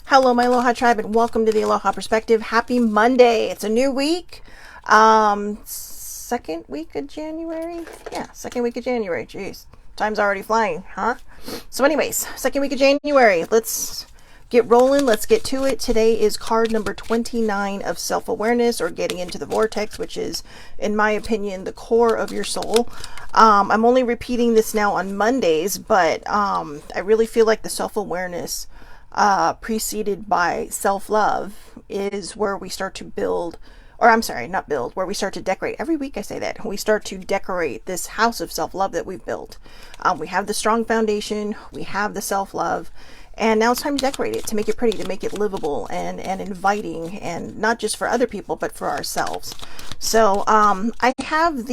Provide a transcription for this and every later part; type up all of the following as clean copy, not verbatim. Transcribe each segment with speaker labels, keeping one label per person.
Speaker 1: Hello, my Aloha tribe, and welcome to the Aloha Perspective. Happy Monday. It's a new week. Second week of January? Yeah, second week of January. Jeez, time's already flying, huh? So anyways, second week of January. Let's get rolling. Let's get to it. Today is card number 29 of self-awareness, or getting into the vortex, which is, in my opinion, the core of your soul. I'm only repeating this now on Mondays, but I really feel like the self-awareness preceded by self-love is where we start to build, or I'm sorry, not build, where we start to decorate. Every week I say that. We start to decorate this house of self-love that we've built. We have the strong foundation, we have the self-love, and now it's time to decorate it, to make it pretty, to make it livable and inviting, and not just for other people, but for ourselves. So I have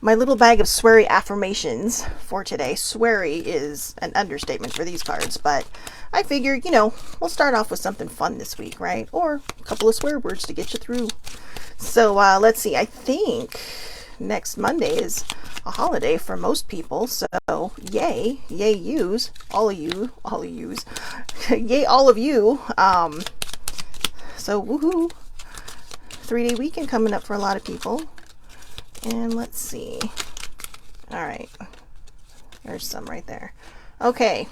Speaker 1: my little bag of sweary affirmations for today. Sweary is an understatement for these cards, but I figure, we'll start off with something fun this week, right? Or a couple of swear words to get you through. So let's see. I think next Monday is a holiday for most people. So yay yous, all of yous, yay all of you. So woohoo! 3-day weekend coming up for a lot of people. And let's see. All right, there's some right there. Okay,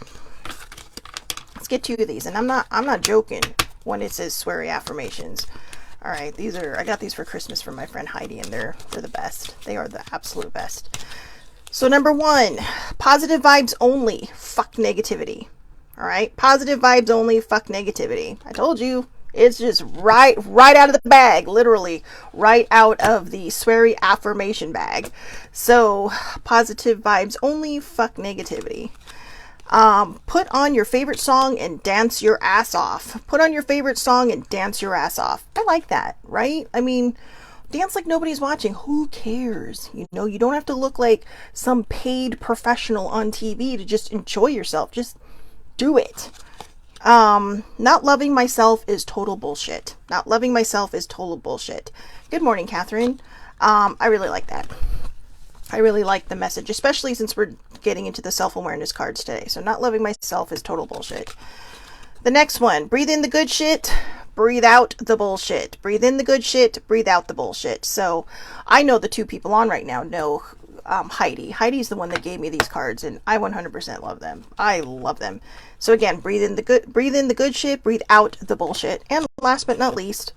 Speaker 1: let's get two of these. And I'm not joking when it says sweary affirmations. All right, I got these for Christmas from my friend Heidi, and they're the best. They are the absolute best. So number 1, positive vibes only, fuck negativity. All right, positive vibes only, fuck negativity. I told you. It's just right out of the bag, literally right out of the sweary affirmation bag. So positive vibes only, fuck negativity. Put on your favorite song and dance your ass off. Put on your favorite song and dance your ass off. I like that, right? I mean, dance like nobody's watching. Who cares? You don't have to look like some paid professional on TV to just enjoy yourself. Just do it. Not loving myself is total bullshit. Not loving myself is total bullshit. Good morning, Catherine. I really like that. I really like the message, especially since we're getting into the self-awareness cards today. So not loving myself is total bullshit. The next one, breathe in the good shit, breathe out the bullshit. Breathe in the good shit, breathe out the bullshit. So I know the two people on right now know Heidi. Heidi's the one that gave me these cards, and I 100% love them. I love them. So again, breathe in the good shit, breathe out the bullshit. And last but not least,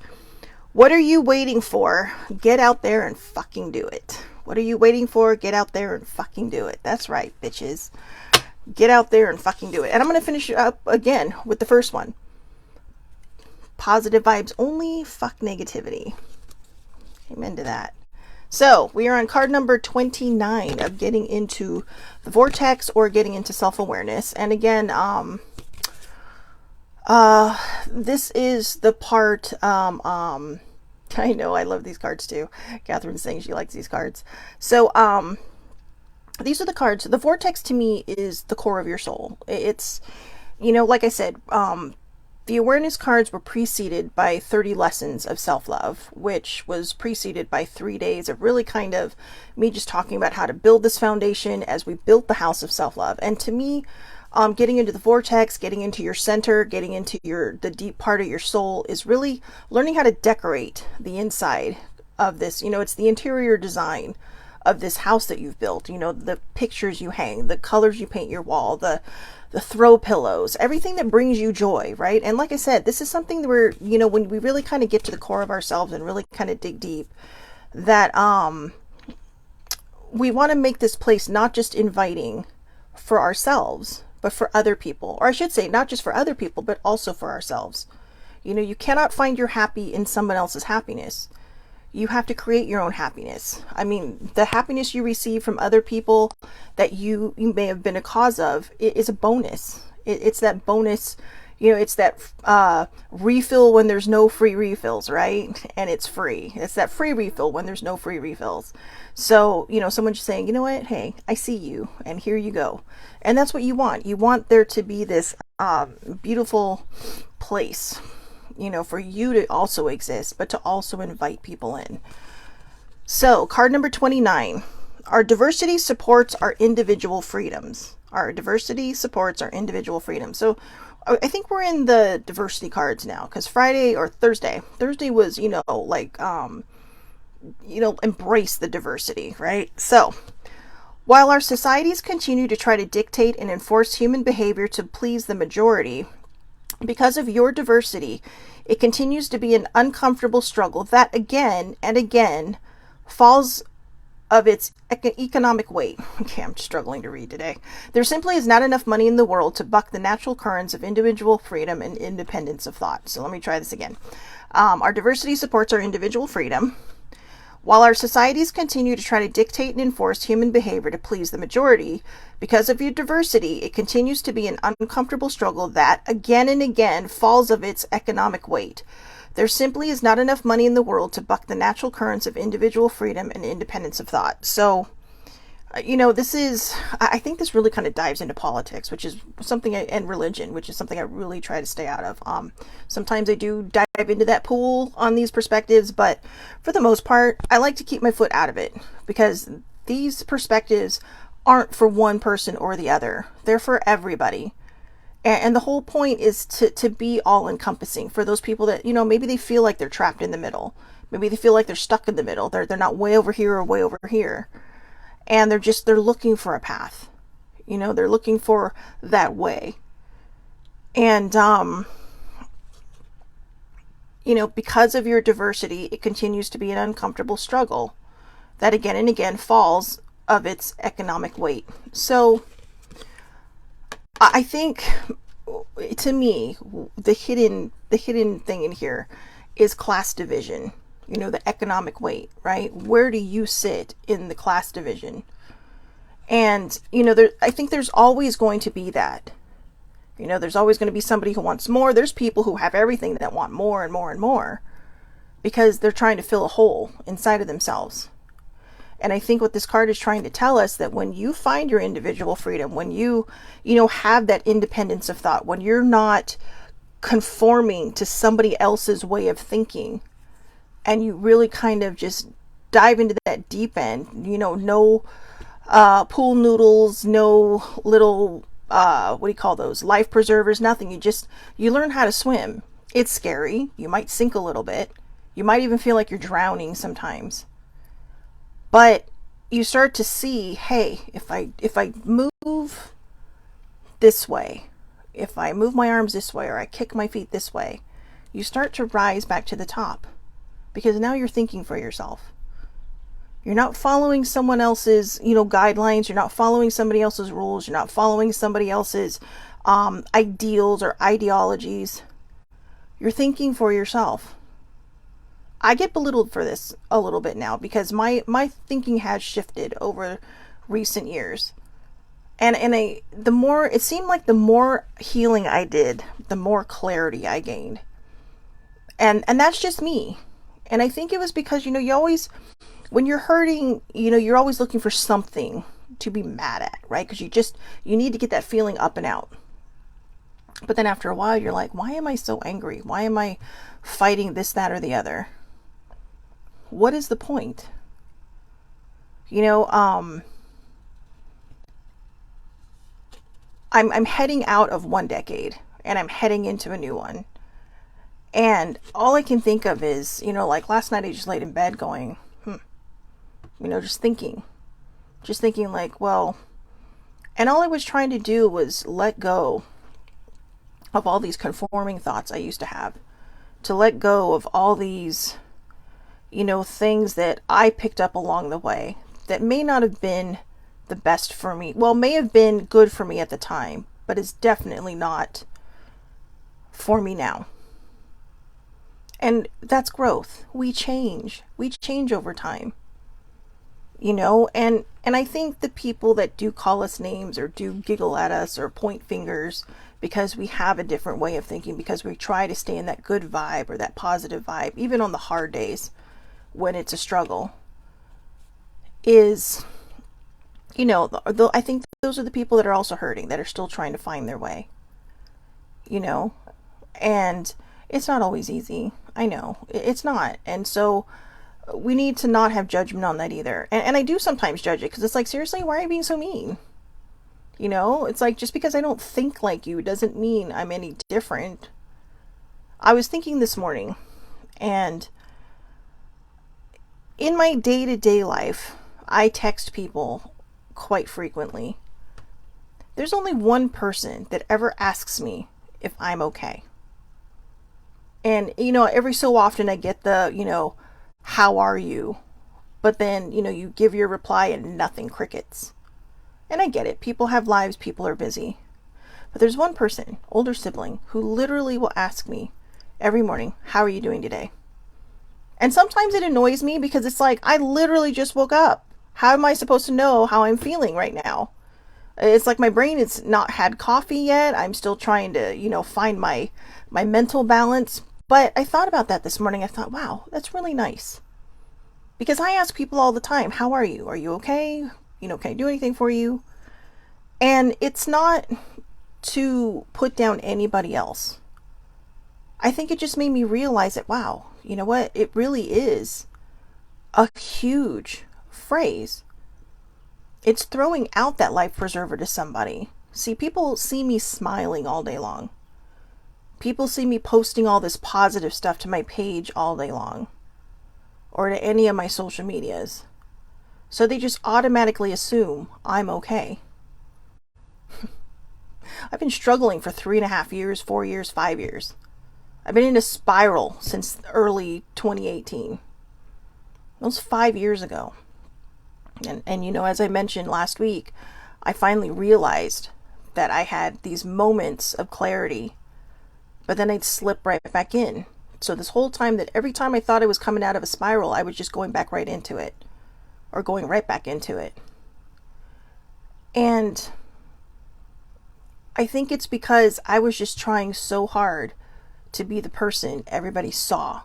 Speaker 1: what are you waiting for? Get out there and fucking do it. What are you waiting for? Get out there and fucking do it. That's right, bitches. Get out there and fucking do it. And I'm going to finish up again with the first one. Positive vibes only, fuck negativity. Amen to that. So we are on card number 29 of getting into the vortex, or getting into self-awareness. And again, this is the part, I know I love these cards too. Catherine's saying she likes these cards. So these are the cards. The vortex to me is the core of your soul. It's, like I said, the awareness cards were preceded by 30 lessons of self-love, which was preceded by 3 days of really kind of me just talking about how to build this foundation as we built the house of self-love. And to me, getting into the vortex, getting into your center, getting into the deep part of your soul is really learning how to decorate the inside of this. It's the interior design of this house that you've built. The pictures you hang, the colors you paint your wall, the throw pillows, everything that brings you joy, right? And like I said, this is something where, when we really kind of get to the core of ourselves and really kind of dig deep, that we want to make this place not just inviting for ourselves, but for other people. Or I should say, not just for other people, but also for ourselves. You cannot find your happy in someone else's happiness. You have to create your own happiness. I mean, the happiness you receive from other people that you may have been a cause of is a bonus. It's that bonus, it's that refill when there's no free refills, right? And it's free. It's that free refill when there's no free refills. So, someone's just saying, you know what? Hey, I see you, and here you go. And that's what you want. You want there to be this beautiful place, for you to also exist, but to also invite people in. So card number 29, our diversity supports our individual freedoms. Our diversity supports our individual freedom. So I think we're in the diversity cards now, because Friday or Thursday was, like, embrace the diversity, right? So, while our societies continue to try to dictate and enforce human behavior to please the majority, because of your diversity, it continues to be an uncomfortable struggle that again and again falls of its economic weight. Okay, I'm struggling to read today. There simply is not enough money in the world to buck the natural currents of individual freedom and independence of thought. So let me try this again. Our diversity supports our individual freedom. While our societies continue to try to dictate and enforce human behavior to please the majority, because of your diversity, it continues to be an uncomfortable struggle that, again and again, falls of its economic weight. There simply is not enough money in the world to buck the natural currents of individual freedom and independence of thought. So, I think this really kind of dives into politics, which is something, and religion, which is something I really try to stay out of. Sometimes I do dive into that pool on these perspectives, but for the most part, I like to keep my foot out of it, because these perspectives aren't for one person or the other. They're for everybody. And the whole point is to be all encompassing for those people that, maybe they feel like they're trapped in the middle. Maybe they feel like they're stuck in the middle. They're not way over here or way over here. And they're looking for a path. They're looking for that way. And, because of your diversity, it continues to be an uncomfortable struggle that again and again falls of its economic weight. So I think, to me, the hidden thing in here is class division. The economic weight, right? Where do you sit in the class division? And, I think there's always going to be that. There's always going to be somebody who wants more. There's people who have everything that want more and more and more because they're trying to fill a hole inside of themselves. And I think what this card is trying to tell us, that when you find your individual freedom, when you have that independence of thought, when you're not conforming to somebody else's way of thinking, and you really kind of just dive into that deep end, no pool noodles, no little, what do you call those? Life preservers, nothing. You learn how to swim. It's scary. You might sink a little bit. You might even feel like you're drowning sometimes. But you start to see, hey, if I move this way, if I move my arms this way, or I kick my feet this way, you start to rise back to the top. Because now you're thinking for yourself. You're not following someone else's, guidelines. You're not following somebody else's rules. You're not following somebody else's ideals or ideologies. You're thinking for yourself. I get belittled for this a little bit now, because my thinking has shifted over recent years. And it seemed like the more healing I did, the more clarity I gained. And that's just me. And I think it was because, you always, when you're hurting, you're always looking for something to be mad at, right? Because you need to get that feeling up and out. But then after a while, you're like, why am I so angry? Why am I fighting this, that, or the other? What is the point? I'm heading out of one decade and I'm heading into a new one. And all I can think of is, like last night I just laid in bed going, just thinking like, well, and all I was trying to do was let go of all these conforming thoughts I used to have, to let go of all these, things that I picked up along the way that may not have been the best for me. Well, may have been good for me at the time, but is definitely not for me now. And that's growth. We change over time, and I think the people that do call us names or do giggle at us or point fingers because we have a different way of thinking, because we try to stay in that good vibe or that positive vibe, even on the hard days when it's a struggle, is, I think those are the people that are also hurting, that are still trying to find their way, and it's not always easy. I know it's not. And so we need to not have judgment on that either. And I do sometimes judge it, because it's like, seriously, why are you being so mean? You know, it's like just because I don't think like you doesn't mean I'm any different. I was thinking this morning, and in my day-to-day life, I text people quite frequently. There's only one person that ever asks me if I'm okay. And, every so often I get the, how are you? But then, you give your reply and nothing, crickets. And I get it. People have lives, people are busy. But there's one person, older sibling, who literally will ask me every morning, how are you doing today? And sometimes it annoys me because it's like, I literally just woke up. How am I supposed to know how I'm feeling right now? It's like my brain has not had coffee yet. I'm still trying to, find my mental balance. But I thought about that this morning. I thought, wow, that's really nice. Because I ask people all the time, how are you? Are you okay? Can I do anything for you? And it's not to put down anybody else. I think it just made me realize that, wow, you know what? It really is a huge phrase. It's throwing out that life preserver to somebody. See, people see me smiling all day long. People see me posting all this positive stuff to my page all day long, or to any of my social medias. So they just automatically assume I'm okay. I've been struggling for 3.5 years, 4 years, 5 years. I've been in a spiral since early 2018. That was 5 years ago. And as I mentioned last week, I finally realized that I had these moments of clarity, but then I'd slip right back in. So this whole time, that every time I thought I was coming out of a spiral, I was just going back right into it, or going right back into it. And I think it's because I was just trying so hard to be the person everybody saw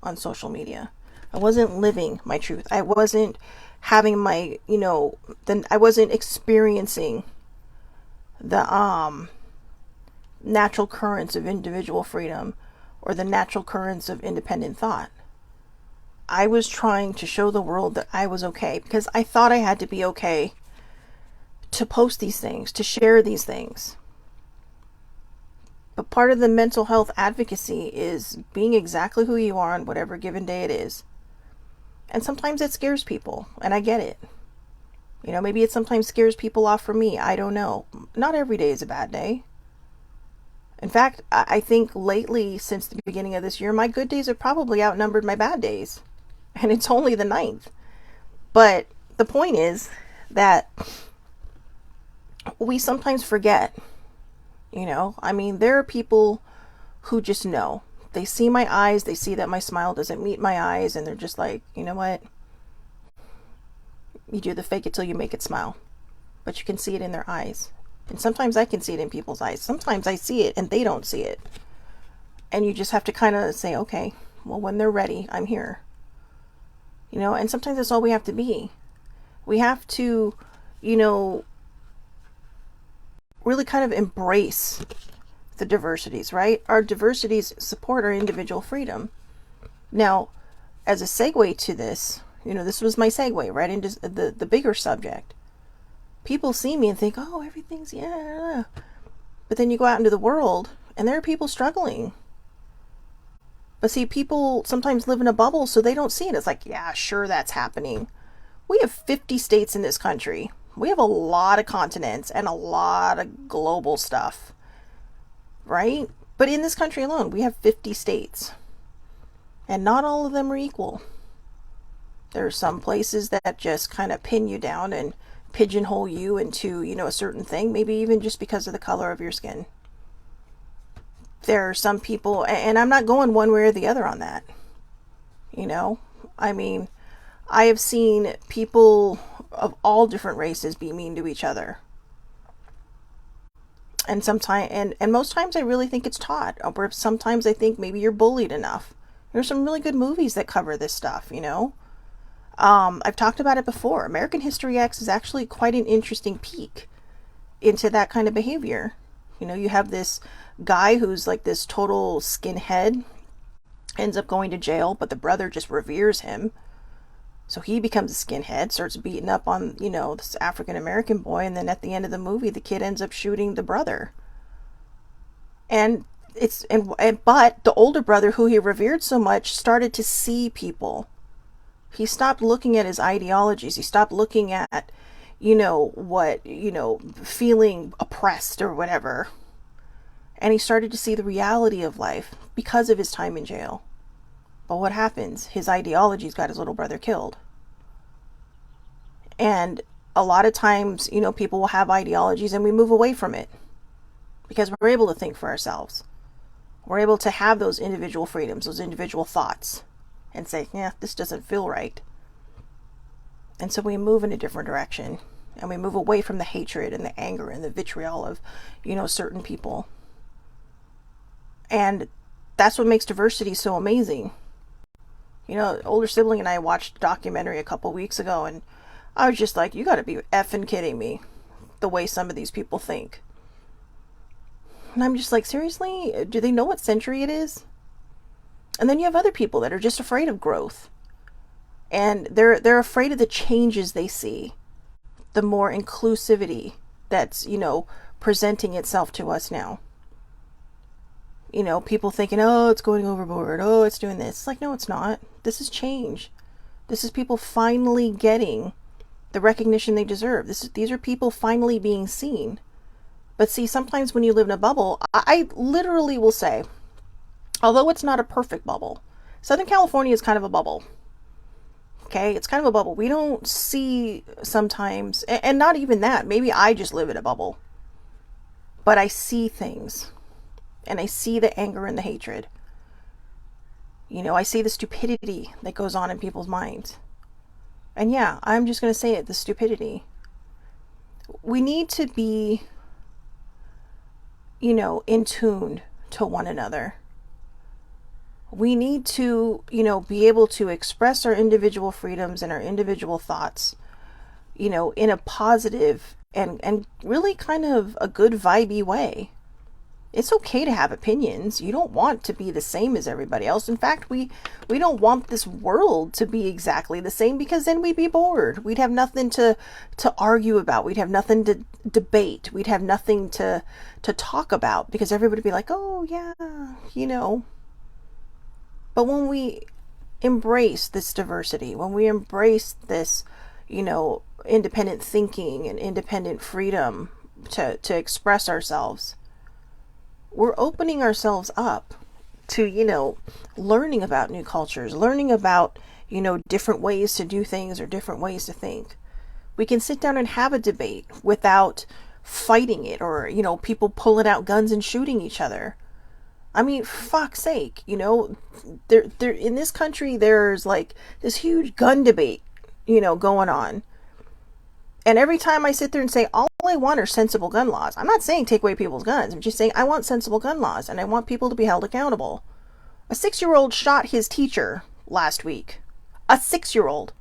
Speaker 1: on social media. I wasn't living my truth. I wasn't having my, I wasn't experiencing the natural currents of individual freedom or the natural currents of independent thought. I was trying to show the world that I was okay because I thought I had to be okay to post these things, to share these things. But part of the mental health advocacy is being exactly who you are on whatever given day it is. And sometimes it scares people, and I get it. Maybe it sometimes scares people off for me. I don't know. Not every day is a bad day. In fact, I think lately, since the beginning of this year, my good days have probably outnumbered my bad days. And it's only the 9th. But the point is that we sometimes forget, there are people who just know. They see my eyes, they see that my smile doesn't meet my eyes, and they're just like, you know what? You do the fake it till you make it smile. But you can see it in their eyes. And sometimes I can see it in people's eyes. Sometimes I see it and they don't see it. And you just have to kind of say, okay, well, when they're ready, I'm here. And sometimes that's all we have to be. We have to, really kind of embrace the diversities, right? Our diversities support our individual freedom. Now, as a segue to this, this was my segue right into the bigger subject. People see me and think, oh, everything's, yeah. But then you go out into the world and there are people struggling. But see, people sometimes live in a bubble, so they don't see it. It's like, yeah, sure, that's happening. We have 50 states in this country. We have a lot of continents and a lot of global stuff. Right? But in this country alone, we have 50 states. And not all of them are equal. There are some places that just kind of pin you down and pigeonhole you into, a certain thing, maybe even just because of the color of your skin. There are some people, and I'm not going one way or the other on that. I have seen people of all different races be mean to each other. And sometimes, and most times I really think it's taught, or sometimes I think maybe you're bullied enough. There's some really good movies that cover this stuff, I've talked about it before. American History X is actually quite an interesting peek into that kind of behavior. You have this guy who's like this total skinhead, ends up going to jail, but the brother just reveres him. So he becomes a skinhead, starts beating up on, this African American boy, and then at the end of the movie, the kid ends up shooting the brother. And but the older brother, who he revered so much, started to see people. He stopped looking at his ideologies. He stopped looking at, feeling oppressed or whatever. And he started to see the reality of life because of his time in jail. But what happens? His ideologies got his little brother killed. And a lot of times, people will have ideologies and we move away from it because we're able to think for ourselves. We're able to have those individual freedoms, those individual thoughts, and say, yeah, this doesn't feel right. And so we move in a different direction, and we move away from the hatred and the anger and the vitriol of, certain people. And that's what makes diversity so amazing. Older sibling and I watched a documentary a couple weeks ago, and I was just like, you gotta be effing kidding me, the way some of these people think. And I'm just like, seriously? Do they know what century it is? And then you have other people that are just afraid of growth. And they're afraid of the changes they see. The more inclusivity that's, presenting itself to us now. People thinking, oh, it's going overboard. Oh, it's doing this. It's like, no, it's not. This is change. This is people finally getting the recognition they deserve. These are people finally being seen. But see, sometimes when you live in a bubble, I literally will say, although it's not a perfect bubble, Southern California is kind of a bubble. Okay, it's kind of a bubble. We don't see sometimes, and not even that. Maybe I just live in a bubble. But I see things. And I see the anger and the hatred. I see the stupidity that goes on in people's minds. And yeah, I'm just going to say it, the stupidity. We need to be, in tune to one another. We need to, be able to express our individual freedoms and our individual thoughts, in a positive and really kind of a good vibey way. It's okay to have opinions. You don't want to be the same as everybody else. In fact, we don't want this world to be exactly the same, because then we'd be bored. We'd have nothing to argue about. We'd have nothing to debate. We'd have nothing to talk about, because everybody would be like, oh yeah, But when we embrace this diversity, when we embrace this, independent thinking and independent freedom to express ourselves, we're opening ourselves up to, learning about new cultures, learning about, different ways to do things or different ways to think. We can sit down and have a debate without fighting it or, people pulling out guns and shooting each other. I mean, for fuck's sake, there in this country, there's like this huge gun debate, going on. And every time I sit there and say, all I want are sensible gun laws. I'm not saying take away people's guns. I'm just saying I want sensible gun laws, and I want people to be held accountable. A 6-year-old shot his teacher last week. A 6-year-old.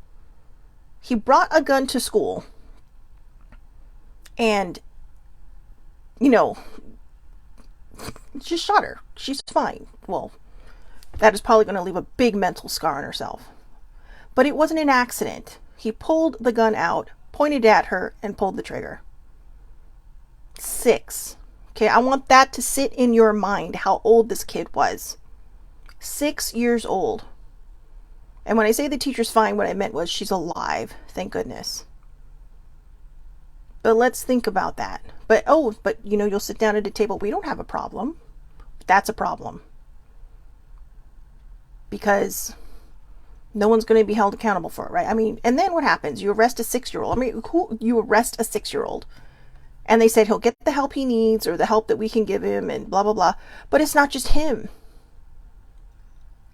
Speaker 1: He brought a gun to school. And, just shot her. She's fine. Well, that is probably going to leave a big mental scar on herself. But it wasn't an accident. He pulled the gun out, pointed at her, and pulled the trigger. 6. Okay, I want that to sit in your mind, how old this kid was. 6 years old. And when I say the teacher's fine, what I meant was she's alive. Thank goodness. But let's think about that. But you'll sit down at a table. We don't have a problem. That's a problem. Because no one's going to be held accountable for it, right? I mean, and then what happens? You arrest a 6-year-old. I mean, you arrest a 6-year-old. And they said he'll get the help he needs or the help that we can give him and blah, blah, blah. But it's not just him.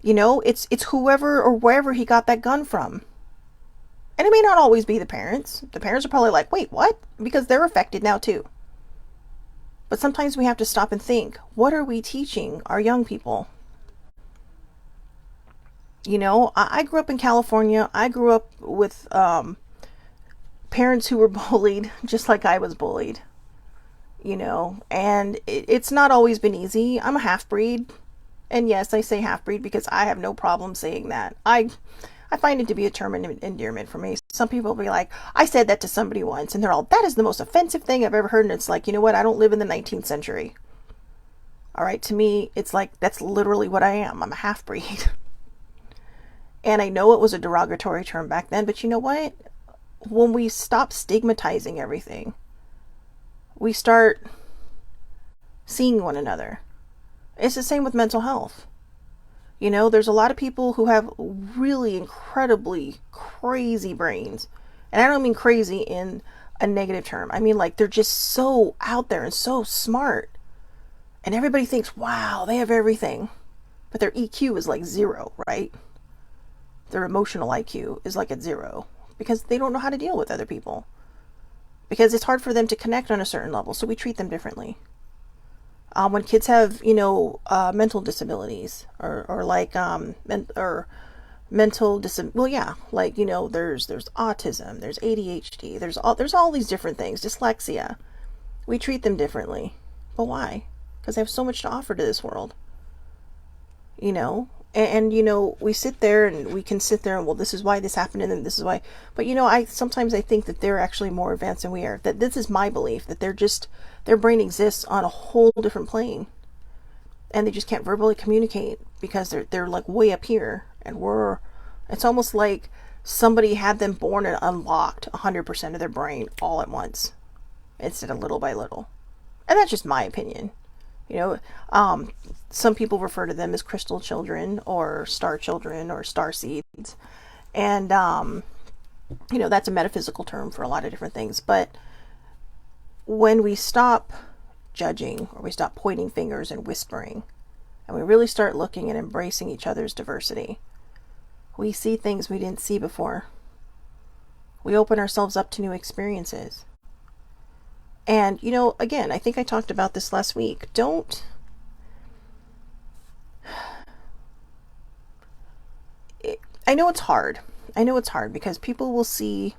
Speaker 1: It's whoever or wherever he got that gun from. And it may not always be the parents. The parents are probably like, wait, what? Because they're affected now too. But sometimes we have to stop and think, what are we teaching our young people? I grew up in California. I grew up with parents who were bullied, just like I was bullied. And it's not always been easy. I'm a half-breed. And yes, I say half-breed because I have no problem saying that. I I find it to be a term of endearment for me. Some people will be like, I said that to somebody once, and they're all, that is the most offensive thing I've ever heard. And it's like, you know what? I don't live in the 19th century. All right. To me, it's like, that's literally what I am. I'm a half-breed. And I know it was a derogatory term back then, but you know what? When we stop stigmatizing everything, we start seeing one another. It's the same with mental health. You know, there's a lot of people who have really incredibly crazy brains. And I don't mean crazy in a negative term. I mean, like, they're just so out there and so smart. And everybody thinks, wow, they have everything. But their EQ is like 0, right? Their emotional IQ is like at 0. Because they don't know how to deal with other people. Because it's hard for them to connect on a certain level. So we treat them differently. When kids have, you know, mental disabilities or like, mental well, yeah, like, you know, there's autism, there's ADHD, there's all these different things, dyslexia. We treat them differently. But why? Because they have so much to offer to this world. You know, and you know, we sit there and we can sit there and, well, this is why this happened and then this is why. But you know, sometimes I think that they're actually more advanced than we are. That this is my belief, that their brain exists on a whole different plane. And they just can't verbally communicate because they're like way up here, and it's almost like somebody had them born and unlocked 100% of their brain all at once instead of little by little. And that's just my opinion. You know, some people refer to them as crystal children or star seeds. And, you know, that's a metaphysical term for a lot of different things. But when we stop judging, or we stop pointing fingers and whispering, and we really start looking and embracing each other's diversity, we see things we didn't see before. We open ourselves up to new experiences. And, you know, again, I think I talked about this last week. I know it's hard. I know it's hard because people will see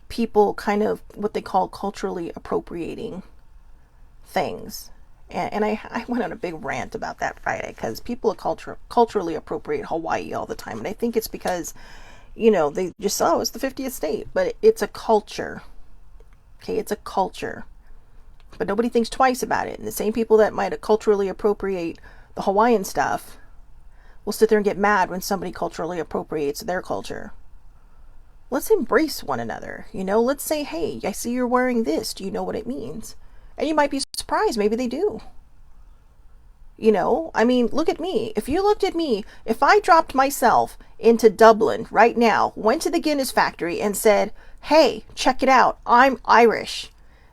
Speaker 1: people kind of what they call culturally appropriating things. And I went on a big rant about that Friday because people culturally appropriate Hawaii all the time. And I think it's because, you know, they just, oh, it's the 50th state. But it's a culture. Okay, it's a culture. But nobody thinks twice about it. And the same people that might culturally appropriate the Hawaiian stuff will sit there and get mad when somebody culturally appropriates their culture. Let's embrace one another. You know, let's say, hey, I see you're wearing this. Do you know what it means? And you might be surprised. Maybe they do. You know, I mean, look at me. If you looked at me, if I dropped myself into Dublin right now, went to the Guinness factory and said, hey, check it out, I'm Irish,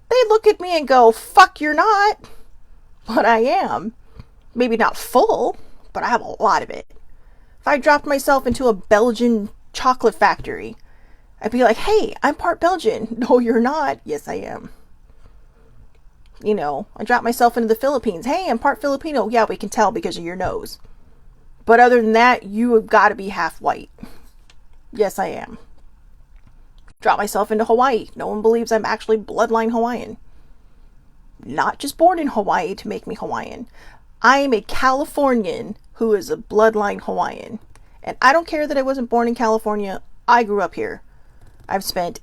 Speaker 1: they'd look at me and go, fuck, you're not. But I am. Maybe not full, but I have a lot of it. If I dropped myself into a Belgian chocolate factory, I'd be like, hey, I'm part Belgian. No, you're not. Yes, I am. You know, I dropped myself into the Philippines. Hey, I'm part Filipino. Yeah, we can tell because of your nose. But other than that, you have got to be half white. Yes, I am. Drop myself into Hawaii. No one believes I'm actually bloodline Hawaiian. Not just born in Hawaii to make me Hawaiian. I am a Californian who is a bloodline Hawaiian. And I don't care that I wasn't born in California. I grew up here. I've spent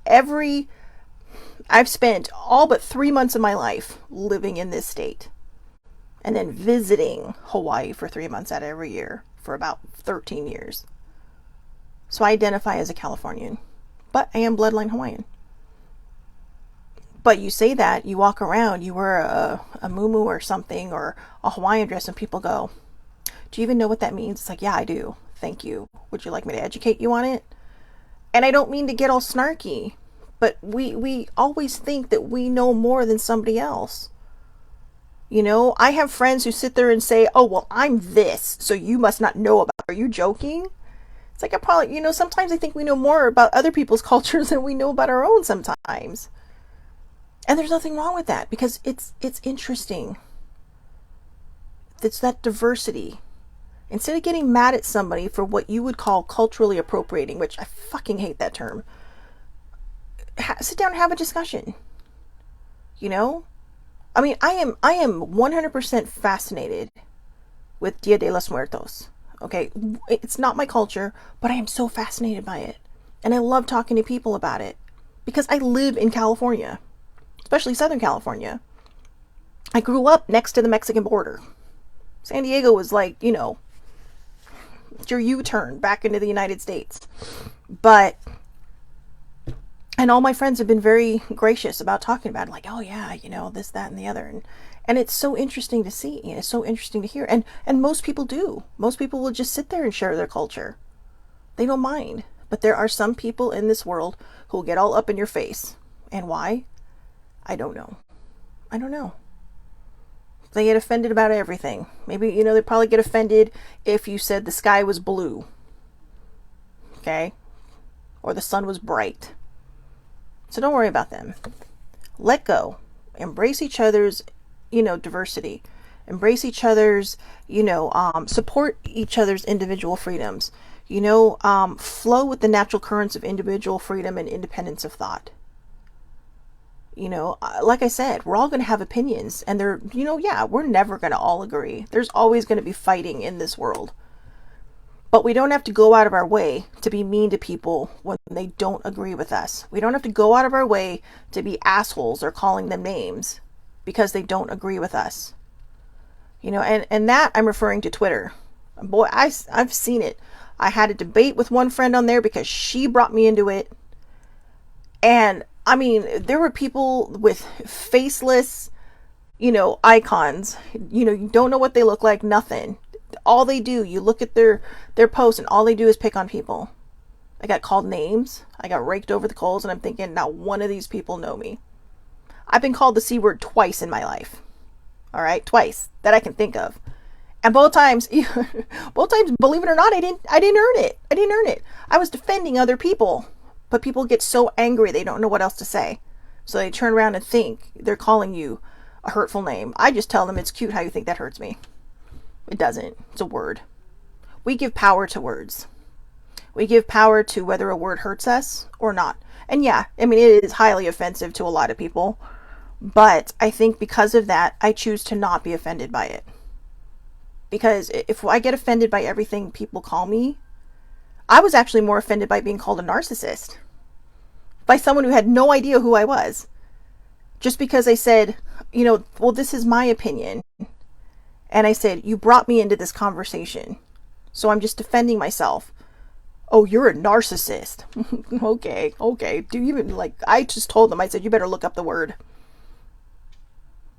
Speaker 1: all but 3 months of my life living in this state. And then visiting Hawaii for 3 months out of every year for about 13 years. So I identify as a Californian. But I am bloodline Hawaiian. But you say that, you walk around, you wear a muumuu or something, or a Hawaiian dress, and people go, do you even know what that means? It's like, yeah, I do. Thank you. Would you like me to educate you on it? And I don't mean to get all snarky, but we always think that we know more than somebody else. You know, I have friends who sit there and say, oh, well, I'm this, so you must not know about it. Are you joking? It's like, I probably, you know, sometimes I think we know more about other people's cultures than we know about our own sometimes. And there's nothing wrong with that because it's interesting. It's that diversity. Instead of getting mad at somebody for what you would call culturally appropriating, which I fucking hate that term, sit down and have a discussion. You know? I mean, I am 100% fascinated with Dia de los Muertos. Okay, it's not my culture, but I am so fascinated by it. And I love talking to people about it because I live in California, especially Southern California. I grew up next to the Mexican border. San Diego was like, it's your U-turn back into the United States. But, and all my friends have been very gracious about talking about it, like, oh yeah, this, that, and the other. And it's so interesting to see. It's so interesting to hear. And most people do. Most people will just sit there and share their culture. They don't mind. But there are some people in this world who will get all up in your face. And why? I don't know. I don't know. They get offended about everything. Maybe, they probably get offended if you said the sky was blue. Okay? Or the sun was bright. So don't worry about them. Let go. Embrace each other's, diversity. Embrace each other's, support each other's individual freedoms. Flow with the natural currents of individual freedom and independence of thought. Like I said, we're all going to have opinions, and we're never going to all agree. There's always going to be fighting in this world. But we don't have to go out of our way to be mean to people when they don't agree with us. We don't have to go out of our way to be assholes or calling them names because they don't agree with us. And that I'm referring to Twitter. Boy, I've seen it. I had a debate with one friend on there because she brought me into it. And I mean, there were people with faceless, icons. You don't know what they look like, nothing. All they do, you look at their posts and all they do is pick on people. I got called names. I got raked over the coals, and I'm thinking, not one of these people know me. I've been called the C word twice in my life. All right, twice that I can think of. And both times, believe it or not, I didn't earn it. I didn't earn it. I was defending other people. But people get so angry they don't know what else to say. So they turn around and think they're calling you a hurtful name. I just tell them it's cute how you think that hurts me. It doesn't. It's a word. We give power to words. We give power to whether a word hurts us or not. And yeah, I mean, it is highly offensive to a lot of people. But I think because of that, I choose to not be offended by it. Because if I get offended by everything people call me, I was actually more offended by being called a narcissist. By someone who had no idea who I was. Just because I said, well, this is my opinion. And I said, you brought me into this conversation. So I'm just defending myself. Oh, you're a narcissist. Okay. Do you even, I just told them, I said, you better look up the word.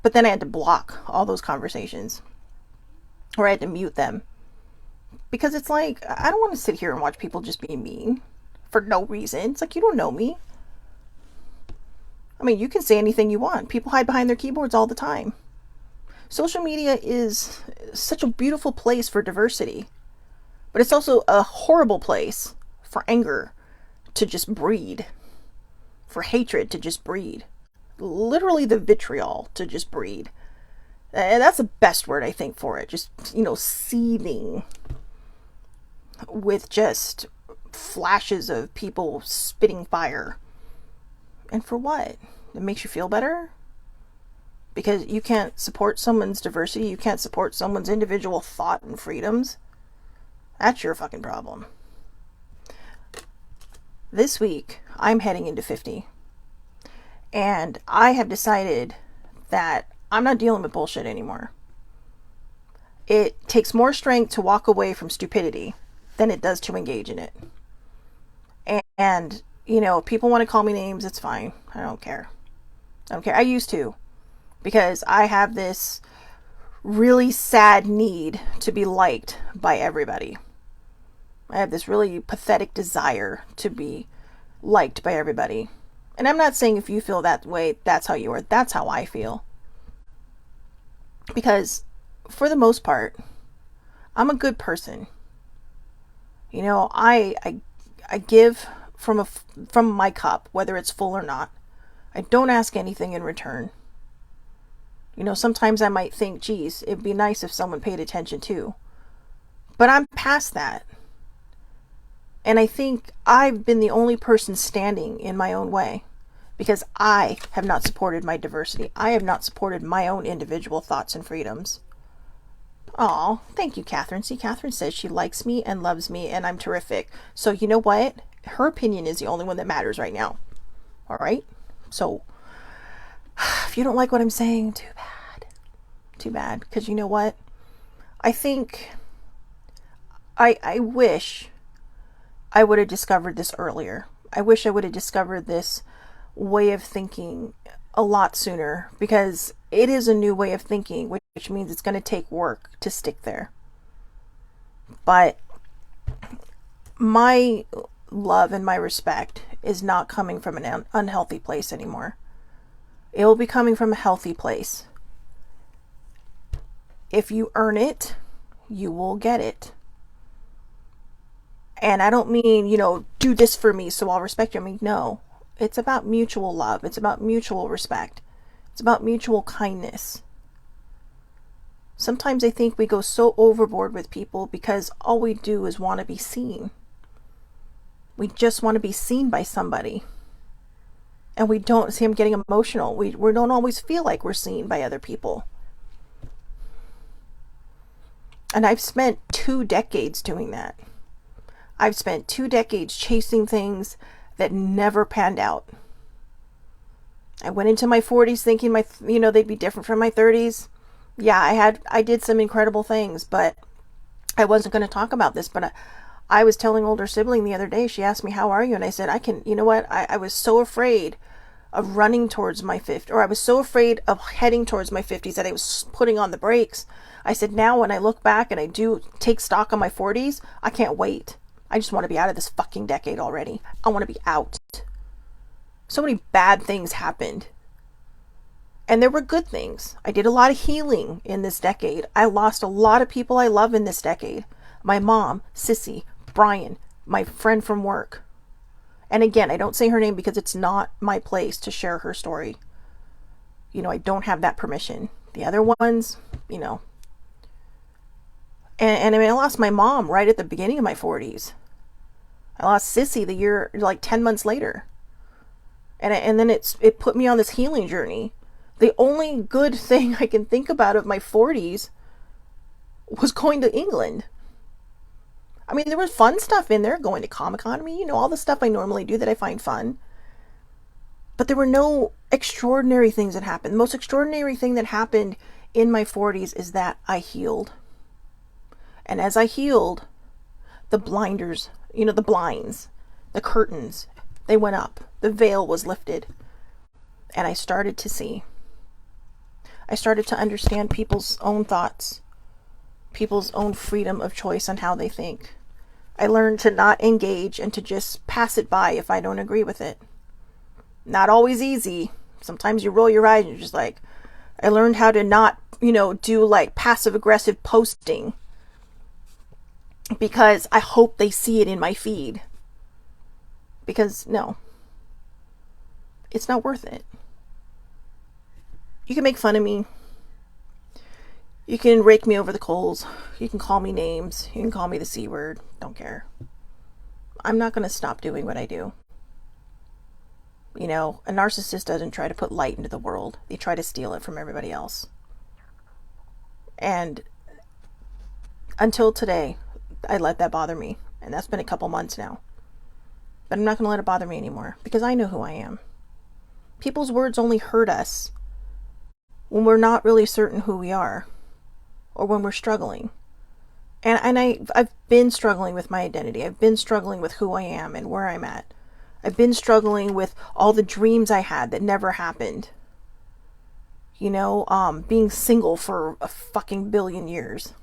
Speaker 1: But then I had to block all those conversations. Or I had to mute them. Because it's like, I don't want to sit here and watch people just be mean for no reason. It's like, you don't know me. I mean, you can say anything you want. People hide behind their keyboards all the time. Social media is such a beautiful place for diversity. But it's also a horrible place for anger to just breed. For hatred to just breed. Literally the vitriol to just breed. And that's the best word, I think, for it. Just, seething. With just flashes of people spitting fire. And for what? It makes you feel better? Because you can't support someone's diversity, you can't support someone's individual thought and freedoms. That's your fucking problem. This week, I'm heading into 50. And I have decided that I'm not dealing with bullshit anymore. It takes more strength to walk away from stupidity than it does to engage in it. And people want to call me names, it's fine. I don't care. I used to. Because I have this really sad need to be liked by everybody. I have this really pathetic desire to be liked by everybody. And I'm not saying if you feel that way, that's how you are. That's how I feel. Because for the most part, I'm a good person. I give from my cup, whether it's full or not. I don't ask anything in return. Sometimes I might think, geez, it'd be nice if someone paid attention too. But I'm past that. And I think I've been the only person standing in my own way. Because I have not supported my diversity. I have not supported my own individual thoughts and freedoms. Oh, thank you, Catherine. See, Catherine says she likes me and loves me, and I'm terrific. So, you know what? Her opinion is the only one that matters right now. All right? So, if you don't like what I'm saying, too bad. Too bad. Because you know what? I think I wish I would have discovered this earlier. I wish I would have discovered this way of thinking a lot sooner, because it is a new way of thinking, which means it's going to take work to stick there. But my love and my respect is not coming from an unhealthy place anymore. It will be coming from a healthy place. If you earn it, you will get it. And I don't mean, do this for me so I'll respect you. I mean, no. It's about mutual love. It's about mutual respect. It's about mutual kindness. Sometimes I think we go so overboard with people because all we do is want to be seen. We just want to be seen by somebody. And we don't see, I'm getting emotional. We don't always feel like we're seen by other people. And I've spent 2 decades doing that. I've spent 2 decades chasing things that never panned out. I went into my 40s thinking they'd be different from my 30s. Yeah, I did some incredible things, but I wasn't going to talk about this. But I was telling older sibling the other day, she asked me, how are you? And I said, I was so afraid of running towards my 50s, or I was so afraid of heading towards my 50s that I was putting on the brakes. I said, now when I look back and I do take stock on my 40s, I can't wait. I just want to be out of this fucking decade already. I want to be out. So many bad things happened. And there were good things. I did a lot of healing in this decade. I lost a lot of people I love in this decade. My mom, Sissy, Brian, my friend from work. And again, I don't say her name because it's not my place to share her story. I don't have that permission. The other ones, And I lost my mom right at the beginning of my 40s. I lost Sissy the year, 10 months later. And then it put me on this healing journey. The only good thing I can think about of my 40s was going to England. I mean, there was fun stuff in there, going to Comic-Con. I mean, all the stuff I normally do that I find fun. But there were no extraordinary things that happened. The most extraordinary thing that happened in my 40s is that I healed. And as I healed, the blinders, the blinds, the curtains, they went up. The veil was lifted. And I started to see. I started to understand people's own thoughts, people's own freedom of choice on how they think. I learned to not engage and to just pass it by if I don't agree with it. Not always easy. Sometimes you roll your eyes and you're just like, I learned how to not, do passive aggressive posting, because I hope they see it in my feed. Because no, it's not worth it. You can make fun of me. You can rake me over the coals. You can call me names. You can call me the C word. Don't care. I'm not going to stop doing what I do. A narcissist doesn't try to put light into the world. They try to steal it from everybody else. And until today, I let that bother me. And that's been a couple months now. But I'm not going to let it bother me anymore, because I know who I am. People's words only hurt us when we're not really certain who we are, or when we're struggling. And I've been struggling with my identity. I've been struggling with who I am and where I'm at. I've been struggling with all the dreams I had that never happened. Being single for a fucking billion years.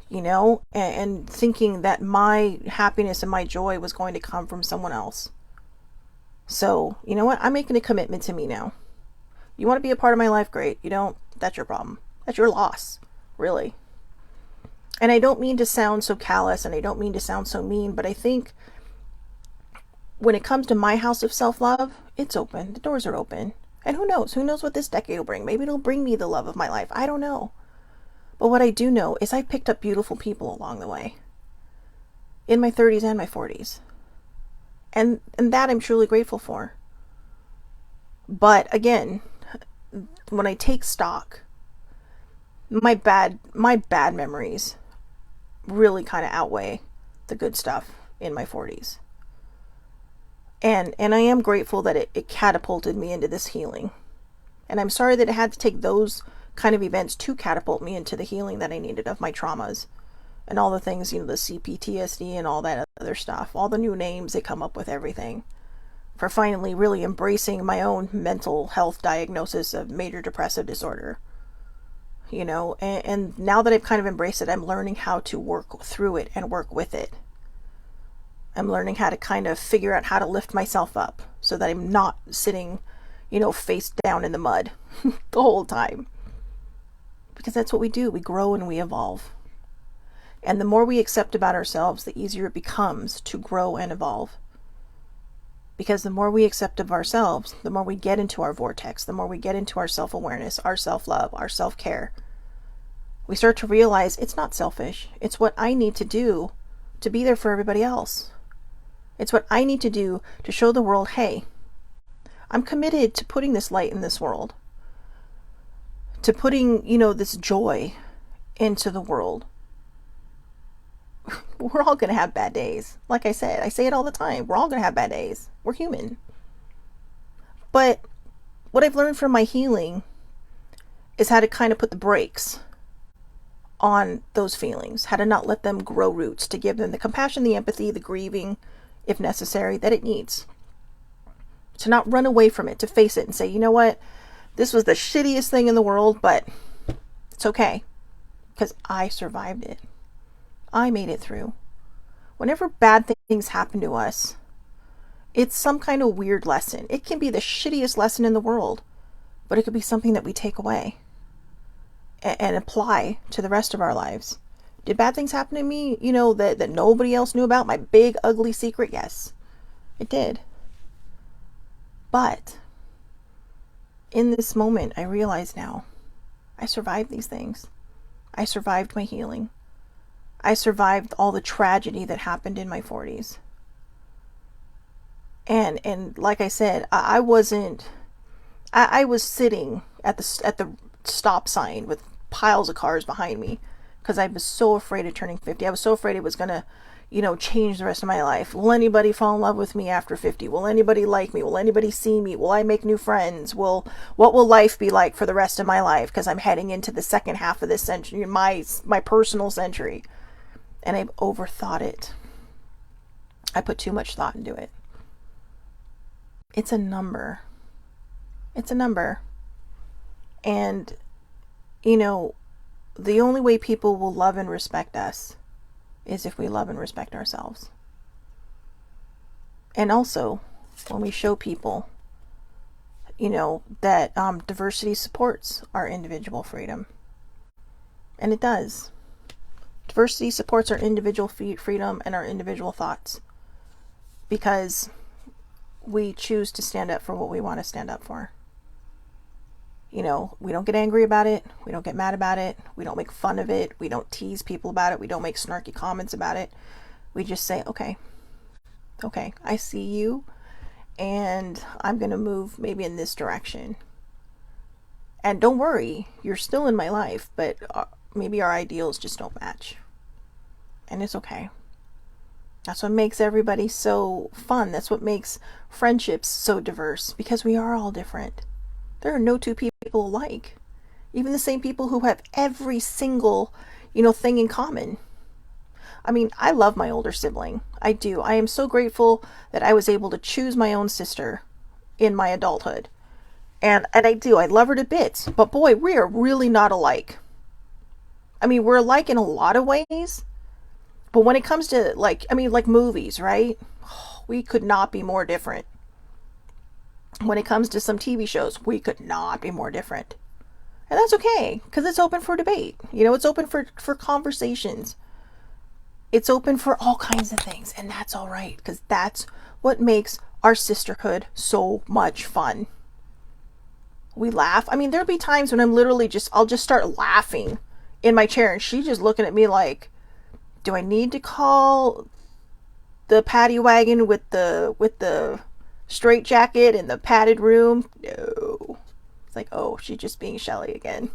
Speaker 1: And thinking that my happiness and my joy was going to come from someone else. So, you know what? I'm making a commitment to me now. You want to be a part of my life? Great. You don't? That's your problem. That's your loss. Really. And I don't mean to sound so callous, and I don't mean to sound so mean, but I think when it comes to my house of self-love, it's open. The doors are open. And who knows? Who knows what this decade will bring? Maybe it'll bring me the love of my life. I don't know. But what I do know is I picked up beautiful people along the way. In my 30s and my 40s. And that I'm truly grateful for. But again, when I take stock, my bad memories really kind of outweigh the good stuff in my 40s. And I am grateful that it catapulted me into this healing. And I'm sorry that it had to take those kind of events to catapult me into the healing that I needed of my traumas and all the things, the CPTSD and all that other stuff, all the new names they come up with, everything, for finally really embracing my own mental health diagnosis of major depressive disorder. And now that I've kind of embraced it, I'm learning how to work through it and work with it. I'm learning how to kind of figure out how to lift myself up so that I'm not sitting, face down in the mud the whole time. Because that's what we do. We grow and we evolve. And the more we accept about ourselves, the easier it becomes to grow and evolve. Because the more we accept of ourselves, the more we get into our vortex, the more we get into our self-awareness, our self-love, our self-care, we start to realize it's not selfish. It's what I need to do to be there for everybody else. It's what I need to do to show the world, hey, I'm committed to putting this light in this world, to putting, this joy into the world. We're all going to have bad days. Like I said, I say it all the time. We're all going to have bad days. We're human. But what I've learned from my healing is how to kind of put the brakes on those feelings, how to not let them grow roots, to give them the compassion, the empathy, the grieving, if necessary, that it needs. To not run away from it, to face it and say, you know what, this was the shittiest thing in the world, but it's okay, because I survived it. I made it through. Whenever bad things happen to us, it's some kind of weird lesson. It can be the shittiest lesson in the world, but it could be something that we take away and apply to the rest of our lives. Did bad things happen to me, that nobody else knew about? My big, ugly secret? Yes, it did. But in this moment, I realize now, I survived these things. I survived my healing. I survived all the tragedy that happened in my 40s. And like I said, I was sitting at the stop sign with piles of cars behind me, because I was so afraid of turning 50. I was so afraid it was going to, change the rest of my life. Will anybody fall in love with me after 50? Will anybody like me? Will anybody see me? Will I make new friends? What will life be like for the rest of my life? Because I'm heading into the second half of this century, my personal century. And I've overthought it. I put too much thought into it. It's a number. It's a number. And, the only way people will love and respect us is if we love and respect ourselves. And also, when we show people, that diversity supports our individual freedom. And it does. Diversity supports our individual freedom and our individual thoughts. Because we choose to stand up for what we want to stand up for. We don't get angry about it. We don't get mad about it. We don't make fun of it. We don't tease people about it. We don't make snarky comments about it. We just say, okay, I see you, and I'm going to move maybe in this direction. And don't worry, you're still in my life, but maybe our ideals just don't match. And it's okay. That's what makes everybody so fun. That's what makes friendships so diverse, because we are all different. There are no two people alike. Even the same people who have every single, thing in common. I mean, I love my older sibling. I do. I am so grateful that I was able to choose my own sister in my adulthood. And I do. I love her to bits. But boy, we are really not alike. I mean, we're alike in a lot of ways. But when it comes to, like movies, right? We could not be more different. When it comes to some TV shows, we could not be more different. And that's okay, because it's open for debate. It's open for conversations. It's open for all kinds of things. And that's all right, because that's what makes our sisterhood so much fun. We laugh. I mean, there'll be times when I'll just start laughing in my chair, and she's just looking at me like, do I need to call the paddy wagon with the straight jacket and the padded room? No. It's like, oh, she's just being Shelly again.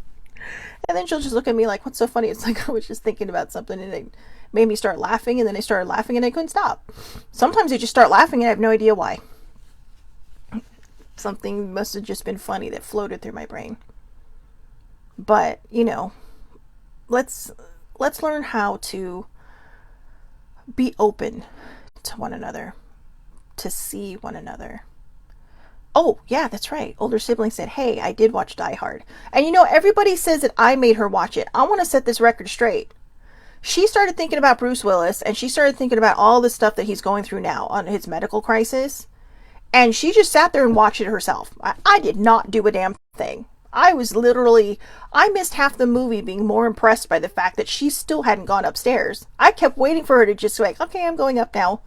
Speaker 1: And then she'll just look at me like, what's so funny? It's like I was just thinking about something and it made me start laughing, and then I started laughing and I couldn't stop. Sometimes I just start laughing and I have no idea why. Something must have just been funny that floated through my brain. But, you know, let's learn how to be open to one another, to see one another. Oh, yeah, that's right. Older sibling said, hey, I did watch Die Hard. And you know, everybody says that I made her watch it. I want to set this record straight. She started thinking about Bruce Willis, and she started thinking about all the stuff that he's going through now on his medical crisis. And she just sat there and watched it herself. I did not do a damn thing. I missed half the movie being more impressed by the fact that she still hadn't gone upstairs. I kept waiting for her to just like, okay, I'm going up now.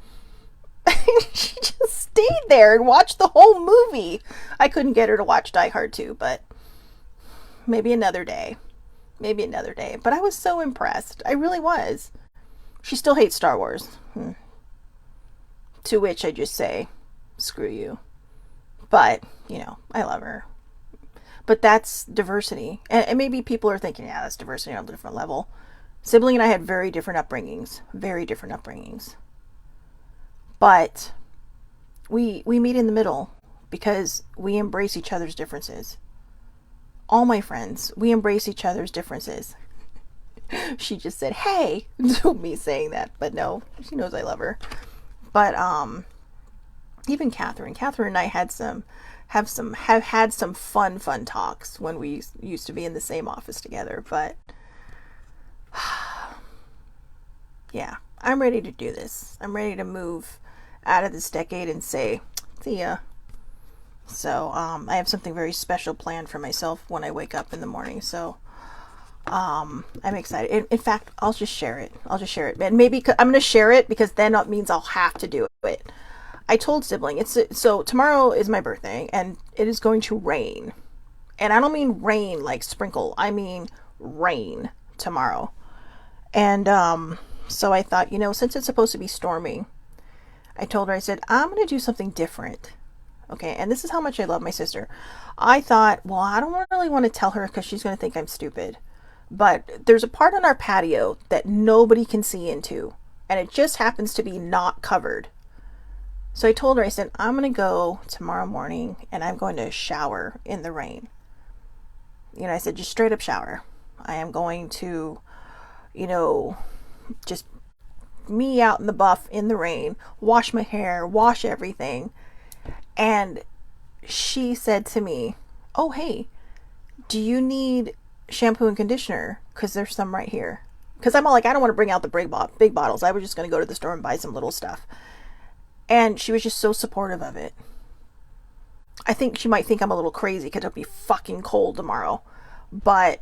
Speaker 1: She just stayed there and watched the whole movie. I couldn't get her to watch Die Hard 2, but maybe another day. Maybe another day. But I was so impressed. I really was. She still hates Star Wars. To which I just say, screw you. But, you know, I love her. But that's diversity. And maybe people are thinking, yeah, that's diversity on a different level. Sibling and I had very different upbringings. Very different upbringings. But we meet in the middle because we embrace each other's differences. All my friends, we embrace each other's differences. She just said, hey, to me saying that, but no, she knows I love her. But even Catherine and I have had some fun talks when we used to be in the same office together. But yeah, I'm ready to do this. I'm ready to move out of this decade and say, see ya. So I have something very special planned for myself when I wake up in the morning. So I'm excited. In fact, I'll just share it. And maybe I'm going to share it because then it means I'll have to do it. I told sibling, so tomorrow is my birthday and it is going to rain. And I don't mean rain like sprinkle. I mean rain tomorrow. And so I thought, you know, since it's supposed to be storming, I told her, I said, I'm going to do something different. Okay, and this is how much I love my sister. I thought, well, I don't really want to tell her because she's going to think I'm stupid. But there's a part on our patio that nobody can see into. And it just happens to be not covered. So I told her, I said, I'm going to go tomorrow morning and I'm going to shower in the rain. You know, I said, just straight up shower. I am going to, you know, just me out in the buff in the rain, wash my hair, wash everything. And she said to me, oh, hey, do you need shampoo and conditioner? Because there's some right here. Because I'm all like, I don't want to bring out the big bottles. I was just going to go to the store and buy some little stuff. And she was just so supportive of it. I think she might think I'm a little crazy because it'll be fucking cold tomorrow. But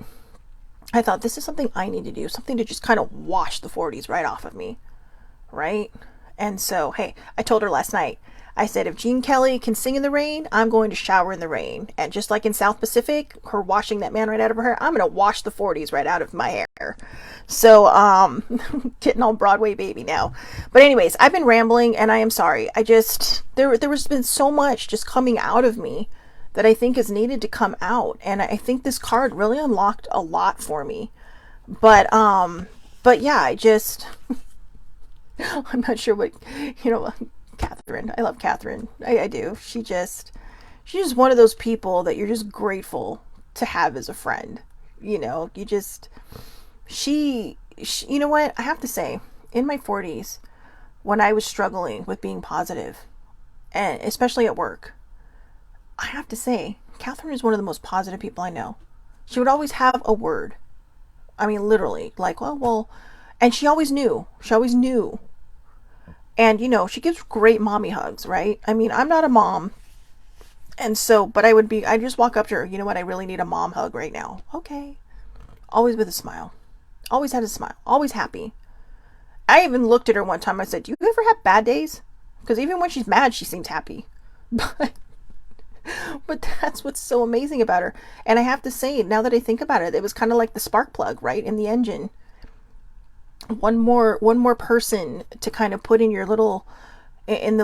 Speaker 1: I thought this is something I need to do. Something to just kind of wash the 40s right off of me. Right? And so, hey, I told her last night, I said, if Gene Kelly can sing in the rain, I'm going to shower in the rain. And just like in South Pacific, her washing that man right out of her hair, I'm going to wash the 40s right out of my hair. So, getting all Broadway baby now. But anyways, I've been rambling and I am sorry. There was been so much just coming out of me that I think is needed to come out. And I think this card really unlocked a lot for me. But yeah, I'm not sure what, you know, Catherine. I love Catherine. I do. She's just one of those people that you're just grateful to have as a friend. You know, she you know what? I have to say, in my 40s, when I was struggling with being positive, and especially at work, I have to say, Catherine is one of the most positive people I know. She would always have a word. I mean, literally, like, well, and she always knew. And, you know, she gives great mommy hugs, right? I mean, I'm not a mom. And so, but I just walk up to her, you know what? I really need a mom hug right now. Okay. Always with a smile. Always had a smile. Always happy. I even looked at her one time. I said, do you ever have bad days? Because even when she's mad, she seems happy. But that's what's so amazing about her. And I have to say, now that I think about it, it was kind of like the spark plug, right? In the engine. One more person to kind of put in the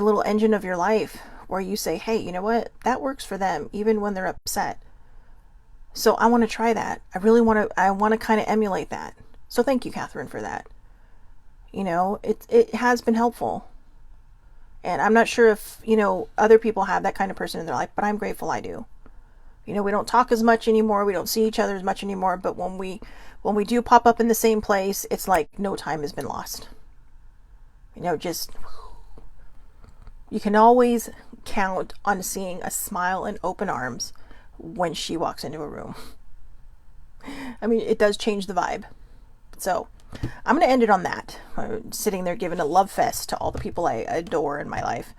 Speaker 1: little engine of your life where you say, hey, you know what? That works for them even when they're upset. So I want to try that. I want to kind of emulate that. So thank you, Catherine, for that. You know, it has been helpful. And I'm not sure if, you know, other people have that kind of person in their life, but I'm grateful I do. You know, we don't talk as much anymore. We don't see each other as much anymore. But when we do pop up in the same place, it's like no time has been lost. You know, just, you can always count on seeing a smile and open arms when she walks into a room. I mean, it does change the vibe. So I'm going to end it on that. I'm sitting there giving a love fest to all the people I adore in my life.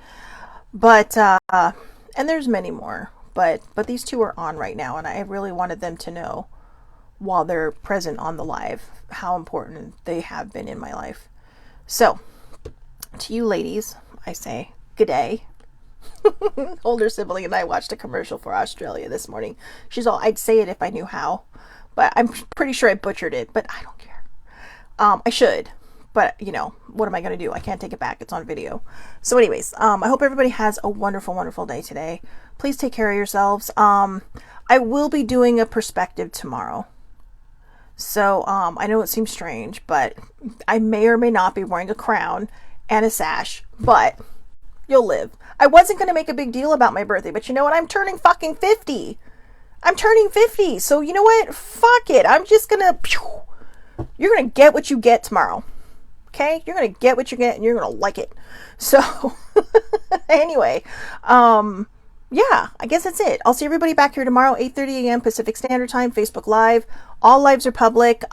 Speaker 1: But, and there's many more. But these two are on right now, and I really wanted them to know while they're present on the live how important they have been in my life. So, to you ladies, I say good day. Older sibling and I watched a commercial for Australia this morning. She's all, I'd say it if I knew how, but I'm pretty sure I butchered it, but I don't care. I should, but you know, what am I going to do? I can't take it back. It's on video. So anyways, I hope everybody has a wonderful, wonderful day today. Please take care of yourselves. I will be doing a perspective tomorrow. So, I know it seems strange, but I may or may not be wearing a crown and a sash, but you'll live. I wasn't going to make a big deal about my birthday, but you know what? I'm turning fucking 50. I'm turning 50. So you know what? Fuck it. I'm just going to, you're going to get what you get tomorrow. Okay? You're going to get what you get and you're going to like it. So anyway, yeah, I guess that's it. I'll see everybody back here tomorrow, 8:30 a.m. Pacific Standard Time, Facebook Live. All lives are public.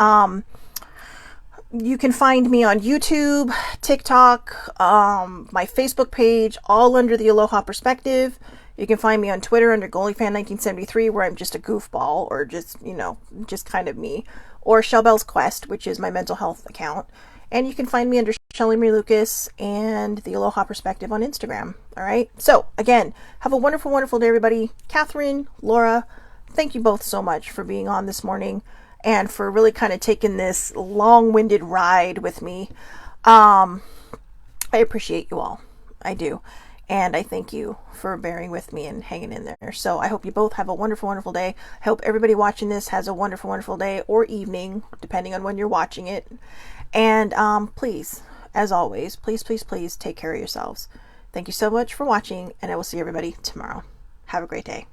Speaker 1: You can find me on YouTube, TikTok, my Facebook page, all under the Aloha Perspective. You can find me on Twitter under GoalieFan1973, where I'm just a goofball, or just, you know, just kind of me. Or Shellbell's Quest, which is my mental health account. And you can find me under Shelly Marie Lucas and the Aloha Perspective on Instagram. All right. So again, have a wonderful, wonderful day, everybody. Catherine, Laura, thank you both so much for being on this morning and for really kind of taking this long-winded ride with me. I appreciate you all. I do. And I thank you for bearing with me and hanging in there. So I hope you both have a wonderful, wonderful day. I hope everybody watching this has a wonderful, wonderful day or evening, depending on when you're watching it. And please, as always, please, please, please take care of yourselves. Thank you so much for watching, and I will see everybody tomorrow. Have a great day.